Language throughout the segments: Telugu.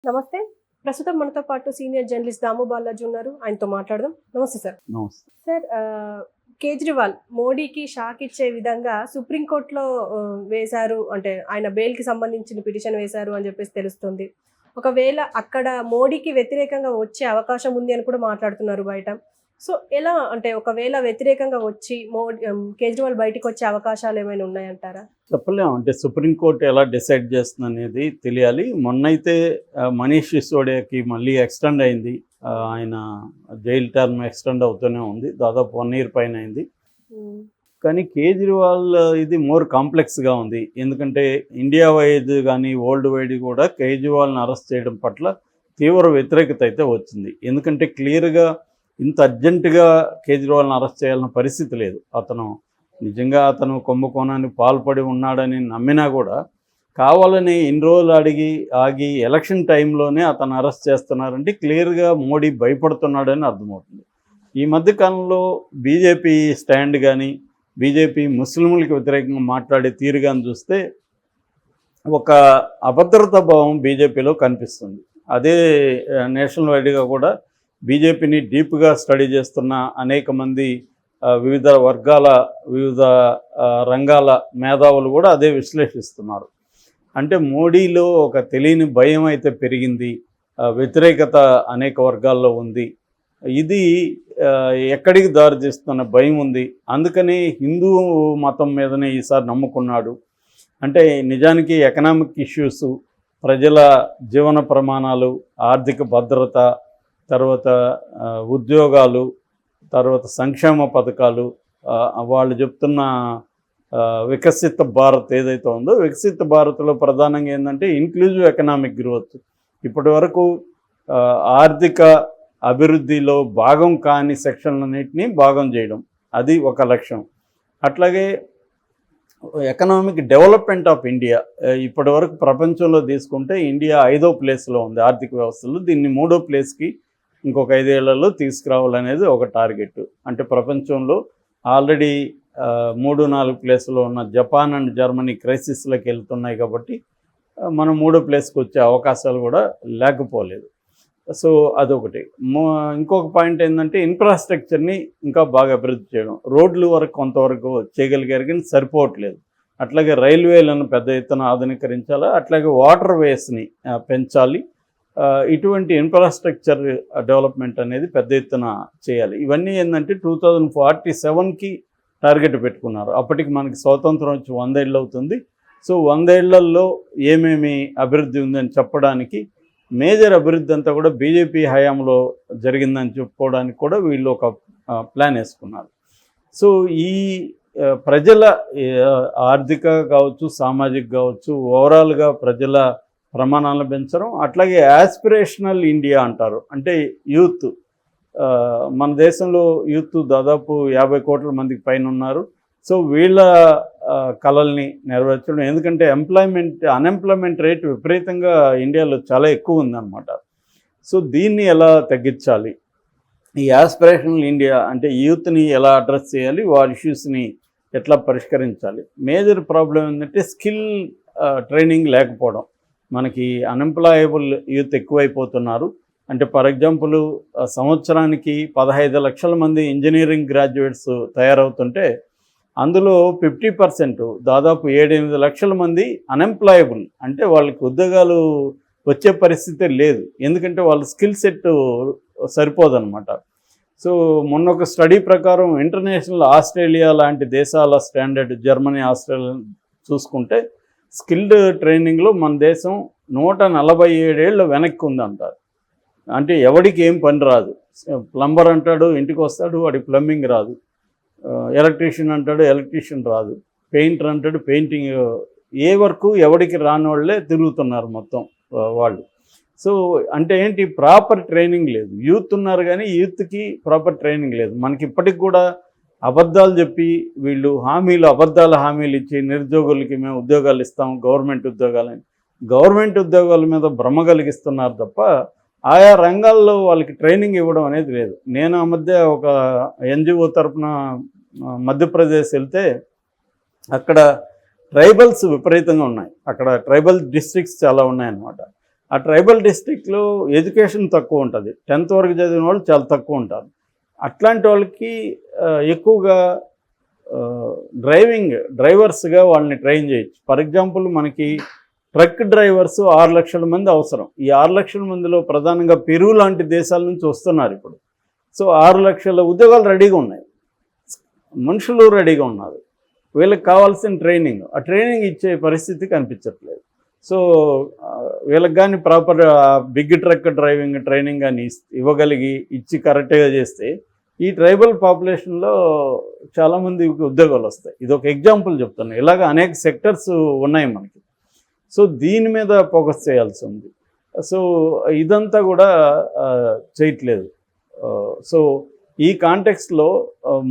నమస్తే. ప్రస్తుతం మనతో పాటు సీనియర్ జర్నలిస్ట్ దాము బాలాజీ ఉన్నారు. ఆయనతో మాట్లాడదాం. నమస్తే సార్. నమస్తే. సార్ కేజ్రీవాల్ మోడీకి షాక్ ఇచ్చే విధంగా సుప్రీంకోర్టులో వేశారు. అంటే ఆయన బెయిల్‌కి సంబంధించిన పిటిషన్ వేశారు అని చెప్పేసి తెలుస్తుంది. ఒకవేళ అక్కడ మోడీకి వ్యతిరేకంగా వచ్చే అవకాశం ఉంది అని కూడా మాట్లాడుతున్నారు బయట. సో, ఎలా అంటే ఒకవేళ వ్యతిరేకంగా వచ్చి కేజ్రీవాల్ బయటికొచ్చే అవకాశాలు ఏమైనా ఉన్నాయంటారా? చెప్పలేము. అంటే సుప్రీంకోర్టు ఎలా డిసైడ్ చేస్తుందనేది తెలియాలి. మొన్నైతే మనీష్ సిసోడియాకి మళ్ళీ ఎక్స్టెండ్ అయింది. ఆయన జైలు టర్మ్ ఎక్స్టెండ్ అవుతూనే ఉంది. దాదాపు 1 ఇయర్ పైన అయింది. కానీ కేజ్రీవాల్ ఇది మోర్ కాంప్లెక్స్గా ఉంది. ఎందుకంటే ఇండియా వైడ్ కానీ వరల్డ్ వైడ్ కూడా కేజ్రీవాల్ని అరెస్ట్ చేయడం పట్ల తీవ్ర వ్యతిరేకత అయితే వచ్చింది. ఎందుకంటే క్లియర్గా ఇంత అర్జెంటుగా కేజ్రీవాల్ని అరెస్ట్ చేయాలన్న పరిస్థితి లేదు. నిజంగా అతను కుంభకోణానికి పాల్పడి ఉన్నాడని నమ్మినా కూడా కావాలని ఇన్ని రోజులు ఆగి ఎలక్షన్ టైంలోనే అతను అరెస్ట్ చేస్తున్నారంటే క్లియర్గా మోడీ భయపడుతున్నాడని అర్థమవుతుంది. ఈ మధ్యకాలంలో బీజేపీ స్టాండ్ కానీ బీజేపీ ముస్లింలకు వ్యతిరేకంగా మాట్లాడే తీరు కానీ చూస్తే ఒక అభద్రతా భావం బీజేపీలో కనిపిస్తుంది. అదే నేషనల్ వైడ్గా కూడా బీజేపీని డీప్గా స్టడీ చేస్తున్న అనేక మంది వివిధ వర్గాల వివిధ రంగాల మేధావులు కూడా అదే విశ్లేషిస్తున్నారు. అంటే మోడీలో ఒక తెలియని భయం అయితే పెరిగింది, వ్యతిరేకత అనేక వర్గాల్లో ఉంది. ఇది ఎక్కడికి దారితీస్తున్న భయం ఉంది. అందుకని హిందూ మతం మీదనే ఈసారి నమ్ముకున్నాడు. అంటే నిజానికి ఎకనామిక్ ఇష్యూస్, ప్రజల జీవన ప్రమాణాలు, ఆర్థిక భద్రత, తర్వాత ఉద్యోగాలు, తర్వాత సంక్షేమ పథకాలు, వాళ్ళు చెప్తున్న వికసిత భారత్ ఏదైతే ఉందో వికసిత భారత్లో ప్రధానంగా ఏంటంటే ఇంక్లూజివ్ ఎకనామిక్ గ్రోత్. ఇప్పటి వరకు ఆర్థిక అభివృద్ధిలో భాగం కాని సెక్షన్లన్నింటినీ భాగం చేయడం, అది ఒక లక్ష్యం. అట్లాగే ఎకనామిక్ డెవలప్మెంట్ ఆఫ్ ఇండియా, ఇప్పటి వరకు ప్రపంచంలో తీసుకుంటే ఇండియా 5వ ప్లేస్లో ఉంది ఆర్థిక వ్యవస్థలో. దీన్ని 3వ ప్లేస్కి ఇంకొక 5 ఏళ్లలో తీసుకురావాలనేది ఒక టార్గెట్. అంటే ప్రపంచంలో ఆల్రెడీ 3-4 ప్లేస్లో ఉన్న జపాన్ అండ్ జర్మనీ క్రైసిస్లోకి వెళ్తున్నాయి కాబట్టి మనం 3వ ప్లేస్కి వచ్చే అవకాశాలు కూడా లేకపోలేదు. సో అదొకటి. ఇంకొక పాయింట్ ఏంటంటే ఇన్ఫ్రాస్ట్రక్చర్ని ఇంకా బాగా అభివృద్ధి చేయడం. రోడ్లు వరకు కొంతవరకు చేయగలిగారు కానీ సరిపోవట్లేదు. అట్లాగే రైల్వేలను పెద్ద ఎత్తున ఆధునీకరించాలి. అట్లాగే వాటర్ వేస్ని పెంచాలి. ఇటువంటి ఇన్ఫ్రాస్ట్రక్చర్ డెవలప్మెంట్ అనేది పెద్ద ఎత్తున చేయాలి. ఇవన్నీ ఏంటంటే 2047కి టార్గెట్ పెట్టుకున్నారు. అప్పటికి మనకి స్వాతంత్రం వచ్చి 100 ఏళ్ళు అవుతుంది. సో 100 ఏళ్లలో ఏమేమి అభివృద్ధి ఉందని చెప్పడానికి, మేజర్ అభివృద్ధి అంతా కూడా బీజేపీ హయాంలో జరిగిందని చెప్పుకోవడానికి కూడా వీళ్ళు ఒక ప్లాన్ వేసుకున్నారు. సో ఈ ప్రజల ఆర్థిక కావచ్చు, సామాజిక కావచ్చు, ఓవరాల్గా ప్రజల ప్రమాణాలను పెంచడం, అట్లాగే యాస్పిరేషనల్ ఇండియా అంటారు. అంటే యూత్, మన దేశంలో యూత్ దాదాపు 50 కోట్ల మందికి పైన ఉన్నారు. సో వీళ్ళ కళల్ని నెరవేర్చడం. ఎందుకంటే అన్ఎంప్లాయ్మెంట్ రేట్ విపరీతంగా ఇండియాలో చాలా ఎక్కువ ఉందన్నమాట. సో దీన్ని ఎలా తగ్గించాలి, ఈ యాస్పిరేషనల్ ఇండియా అంటే యూత్ని ఎలా అడ్రస్ చేయాలి, వారి ఇష్యూస్ని ఎట్లా పరిష్కరించాలి. మేజర్ ప్రాబ్లం ఏంటంటే స్కిల్ ట్రైనింగ్ లేకపోవడం. మనకి అన్ఎంప్లాయబుల్ యూత్ ఎక్కువైపోతున్నారు. అంటే ఫర్ ఎగ్జాంపుల్ సంవత్సరానికి 15 లక్షల మంది ఇంజనీరింగ్ గ్రాడ్యుయేట్స్ తయారవుతుంటే అందులో 50% దాదాపు 7-8 లక్షల మంది అన్ఎంప్లాయబుల్. అంటే వాళ్ళకి ఉద్యోగాలు వచ్చే పరిస్థితే లేదు. ఎందుకంటే వాళ్ళ స్కిల్ సెట్ సరిపోదన్నమాట. సో మొన్న ఒక స్టడీ ప్రకారం ఇంటర్నేషనల్ ఆస్ట్రేలియా లాంటి దేశాల స్టాండర్డ్, జర్మనీ, ఆస్ట్రేలియా చూసుకుంటే స్కిల్డ్ ట్రైనింగ్లో మన దేశం 147 ఏళ్ళు వెనక్కి ఉందంటారు. అంటే ఎవడికి ఏం పని రాదు. ప్లంబర్ అంటాడు, ఇంటికి వస్తాడు, వాడికి ప్లంబింగ్ రాదు. ఎలక్ట్రీషియన్ అంటాడు, ఎలక్ట్రీషియన్ రాదు. పెయింటర్ అంటాడు, పెయింటింగ్, ఏ వరకు ఎవడికి రాని వాళ్ళే తిరుగుతున్నారు మొత్తం వాళ్ళు. సో అంటే ఏంటి, ప్రాపర్ ట్రైనింగ్ లేదు. యూత్ ఉన్నారు కానీ యూత్కి ప్రాపర్ ట్రైనింగ్ లేదు. మనకి ఇప్పటికి కూడా అబద్ధాలు చెప్పి వీళ్ళు అబద్ధాల హామీలు ఇచ్చి నిరుద్యోగులకి మేము ఉద్యోగాలు ఇస్తాం, గవర్నమెంట్ ఉద్యోగాల మీద భ్రమ కలిగిస్తున్నారు తప్ప ఆయా రంగాల్లో వాళ్ళకి ట్రైనింగ్ ఇవ్వడం అనేది లేదు. నేను ఆ మధ్య ఒక ఎన్జిఓ తరఫున మధ్యప్రదేశ్ వెళ్తే అక్కడ ట్రైబల్స్ విపరీతంగా ఉన్నాయి. అక్కడ ట్రైబల్ డిస్ట్రిక్ట్స్ చాలా ఉన్నాయన్నమాట. ఆ ట్రైబల్ డిస్ట్రిక్ట్లో ఎడ్యుకేషన్ తక్కువ ఉంటుంది, 10th వరకు చదివిన వాళ్ళు చాలా తక్కువ ఉంటారు. అట్లాంటి వాళ్ళకి ఎక్కువగా డ్రైవర్స్గా వాళ్ళని ట్రైన్ చేయొచ్చు. ఫర్ ఎగ్జాంపుల్ మనకి ట్రక్ డ్రైవర్స్ 6 లక్షల మంది అవసరం. ఈ 6 లక్షల మందిలో ప్రధానంగా పెరు లాంటి దేశాల నుంచి వస్తున్నారు ఇప్పుడు. సో 6 లక్షల ఉద్యోగాలు రెడీగా ఉన్నాయి, మనుషులు రెడీగా ఉన్నారు. వీళ్ళకి కావాల్సిన ట్రైనింగ్, ఆ ట్రైనింగ్ ఇచ్చే పరిస్థితి కనిపించట్లేదు. సో వీళ్ళకి కానీ proper big truck driving training కానీ ఇవ్వగలిగి ఇచ్చి కరెక్ట్గా చేస్తే ఈ ట్రైబల్ పాపులేషన్లో చాలామందికి ఉద్యోగాలు వస్తాయి. ఇది ఒక ఎగ్జాంపుల్ చెప్తాను. ఇలాగ అనేక సెక్టర్స్ ఉన్నాయి మనకి. సో దీని మీద ఫోకస్ చేయాల్సి ఉంది. సో ఇదంతా కూడా చేయట్లేదు. సో ఈ కాంటెక్స్లో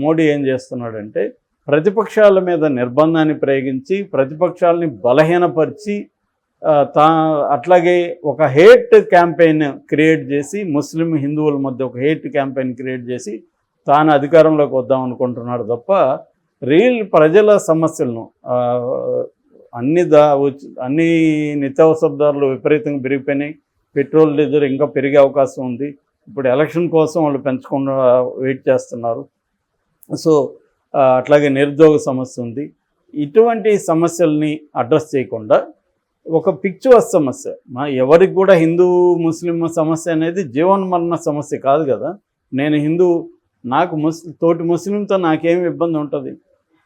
మోడీ ఏం చేస్తున్నాడంటే ప్రతిపక్షాల మీద నిర్బంధాన్ని ప్రయోగించి ప్రతిపక్షాలని బలహీనపరిచి అట్లాగే ఒక హేట్ క్యాంపెయిన్ క్రియేట్ చేసి ముస్లిం హిందువుల మధ్య ఒక హేట్ క్యాంపెయిన్ క్రియేట్ చేసి తాను అధికారంలోకి వద్దాం అనుకుంటున్నాడు తప్ప రియల్ ప్రజల సమస్యలను అన్ని నిత్యావసర ధరలు విపరీతంగా పెరిగిపోయినాయి. పెట్రోల్ డీజిల్ ఇంకా పెరిగే అవకాశం ఉంది. ఇప్పుడు ఎలక్షన్ కోసం వాళ్ళు పెంచకుండా వెయిట్ చేస్తున్నారు. సో అట్లాగే నిరుద్యోగ సమస్య ఉంది. ఇటువంటి సమస్యల్ని అడ్రస్ చేయకుండా ఒక పిక్చర్స్ సమస్య, ఎవరికి కూడా హిందూ ముస్లిం సమస్య అనేది జీవన్మరణ సమస్య కాదు కదా. నేను హిందూ, నాకు తోటి ముస్లింతో నాకేమి ఇబ్బంది ఉంటుంది?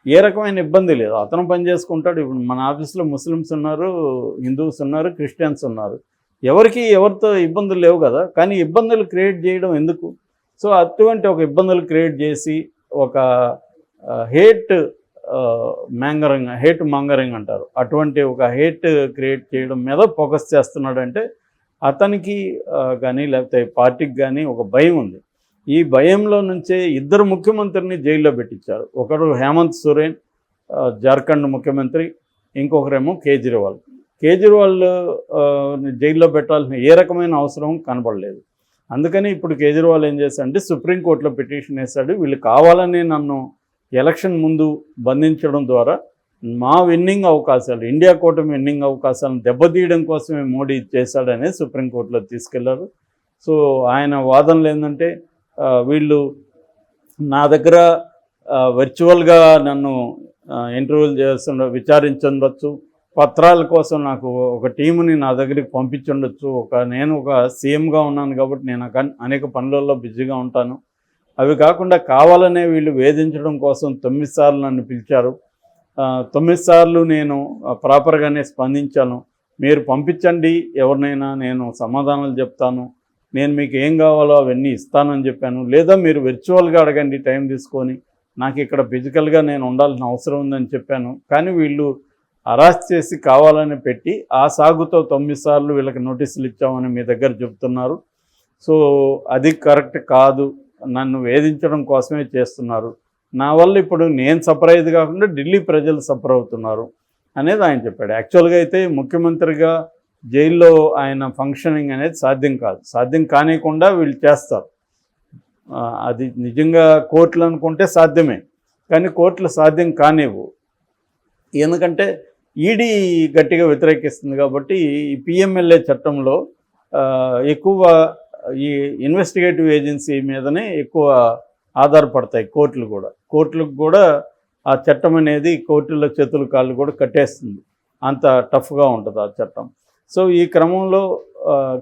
ఏ రకమైన ఇబ్బంది లేదు. అతను పని చేసుకుంటాడు. ఇప్పుడు మన ఆఫీస్లో ముస్లిమ్స్ ఉన్నారు, హిందూస్ ఉన్నారు, క్రిస్టియన్స్ ఉన్నారు. ఎవరితో ఇబ్బందులు లేవు కదా. కానీ ఇబ్బందులు క్రియేట్ చేయడం ఎందుకు? సో అటువంటి ఒక ఇబ్బందులు క్రియేట్ చేసి ఒక హేట్ మాంగరింగ్ అంటారు, అటువంటి ఒక హేట్ క్రియేట్ చేయడం మీద ఫోకస్ చేస్తున్నాడంటే అతనికి కానీ లేకపోతే పార్టీకి కానీ ఒక భయం ఉంది. ఈ భయంలో నుంచే 2 ముఖ్యమంత్రిని జైల్లో పెట్టించారు. ఒకరు హేమంత్ సోరెన్ జార్ఖండ్ ముఖ్యమంత్రి, ఇంకొకరేమో కేజ్రీవాల్ జైల్లో పెట్టాల్సిన ఏ రకమైన అవసరం కనబడలేదు. అందుకని ఇప్పుడు కేజ్రీవాల్ ఏం చేశాడంటే సుప్రీంకోర్టులో పిటిషన్ వేశాడు. వీళ్ళు కావాలని నన్ను ఎలక్షన్ ముందు బంధించడం ద్వారా మా విన్నింగ్ అవకాశాలు, ఇండియా కూటమి విన్నింగ్ అవకాశాలను దెబ్బతీయడం కోసమే మోడీ చేశాడనే సుప్రీంకోర్టులో తీసుకెళ్లారు. సో ఆయన వాదనలు ఏంటంటే వీళ్ళు నా దగ్గర వర్చువల్గా నన్ను ఇంటర్వ్యూలు విచారించుండొచ్చు, పత్రాల కోసం నాకు ఒక టీముని నా దగ్గరికి పంపించుండొచ్చు. నేను ఒక సీఎంగా ఉన్నాను కాబట్టి నేను అనేక పనులలో బిజీగా ఉంటాను. అవి కాకుండా కావాలనే వీళ్ళు వేధించడం కోసం 9 సార్లు నన్ను పిలిచారు. 9 సార్లు నేను ప్రాపర్గానే స్పందించాను. మీరు పంపించండి ఎవరినైనా, నేను సమాధానాలు చెప్తాను, నేను మీకు ఏం కావాలో అవన్నీ ఇస్తానని చెప్పాను. లేదా మీరు వర్చువల్గా అడగండి టైం తీసుకొని, నాకు ఇక్కడ ఫిజికల్గా నేను ఉండాల్సిన అవసరం ఉందని చెప్పాను. కానీ వీళ్ళు అరెస్ట్ చేసి కావాలని పెట్టి ఆ సాగుతో 9 సార్లు వీళ్ళకి నోటీసులు ఇచ్చామని మీ దగ్గర చెప్తున్నారు. సో అది కరెక్ట్ కాదు, నన్ను వేధించడం కోసమే చేస్తున్నారు. నా వల్ల ఇప్పుడు నేను సఫర్ అయ్యేది కాకుండా ఢిల్లీ ప్రజలు సఫర్ అవుతున్నారు అనేది ఆయన చెప్పాడు. యాక్చువల్గా అయితే ముఖ్యమంత్రిగా జైల్లో ఆయన ఫంక్షనింగ్ అనేది సాధ్యం కాదు. సాధ్యం కానికుండా వీళ్ళు చేస్తారు. అది నిజంగా కోర్టులు అనుకుంటే సాధ్యమే, కానీ కోర్టులు సాధ్యం కానివ్వు. ఎందుకంటే ఈడీ గట్టిగా వ్యతిరేకిస్తుంది కాబట్టి ఈ పిఎంఎల్ఏ చట్టంలో ఎక్కువ ఈ ఇన్వెస్టిగేటివ్ ఏజెన్సీ మీదనే ఎక్కువ ఆధారపడతాయి కోర్టులకు కూడా ఆ చట్టం అనేది కోర్టుల చేతులు కాళ్ళు కూడా కట్టేస్తుంది. అంత టఫ్గా ఉంటుంది ఆ చట్టం. సో ఈ క్రమంలో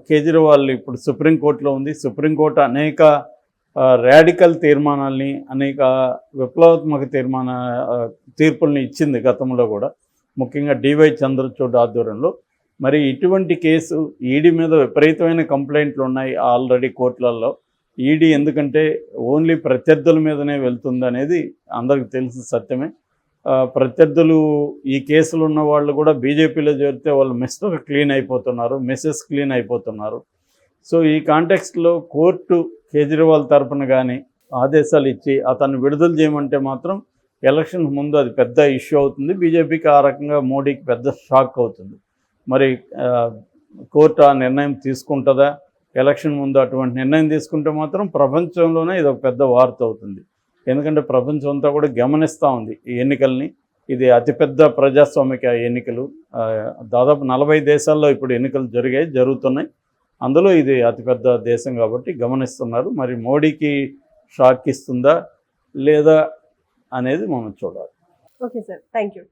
కేజ్రీవాల్ ఇప్పుడు సుప్రీంకోర్టులో ఉంది. సుప్రీంకోర్టు అనేక రాడికల్ తీర్మానాల్ని, అనేక విప్లవాత్మక తీర్పుల్ని ఇచ్చింది గతంలో కూడా, ముఖ్యంగా డివై చంద్రచూడ్ ఆధ్వర్యంలో. మరి ఇటువంటి కేసు ఈడీ మీద విపరీతమైన కంప్లైంట్లు ఉన్నాయి ఆల్రెడీ కోర్టులలో. ఈడీ ఎందుకంటే ఓన్లీ ప్రత్యర్థుల మీదనే వెళ్తుంది అనేది అందరికీ తెలిసిన సత్యమే. ప్రత్యర్థులు ఈ కేసులు ఉన్న వాళ్ళు కూడా బీజేపీలో చేరితే వాళ్ళు మిస్టర్ క్లీన్ అయిపోతున్నారు, మిస్సెస్ క్లీన్ అయిపోతున్నారు. సో ఈ కాంటెక్స్ట్లో కోర్టు కేజ్రీవాల్ తరపున కానీ ఆదేశాలు ఇచ్చి అతన్ని విడుదల చేయమంటే మాత్రం ఎలక్షన్ ముందు అది పెద్ద ఇష్యూ అవుతుంది. బీజేపీకి ఆ రకంగా మోడీకి పెద్ద షాక్ అవుతుంది. మరి కోర్టు ఆ నిర్ణయం తీసుకుంటుందా? ఎలక్షన్ ముందు అటువంటి నిర్ణయం తీసుకుంటే మాత్రం ప్రపంచంలోనే ఇది ఒక పెద్ద వార్త అవుతుంది. ఎందుకంటే ప్రపంచం అంతా కూడా గమనిస్తూ ఉంది ఈ ఎన్నికల్ని. ఇది అతిపెద్ద ప్రజాస్వామిక ఎన్నికలు. దాదాపు 40 దేశాల్లో ఇప్పుడు ఎన్నికలు జరుగుతున్నాయి. అందులో ఇది అతిపెద్ద దేశం కాబట్టి గమనిస్తున్నారు. మరి మోడీకి షాక్ ఇస్తుందా లేదా అనేది మనం చూడాలి. Okay sir, thank you.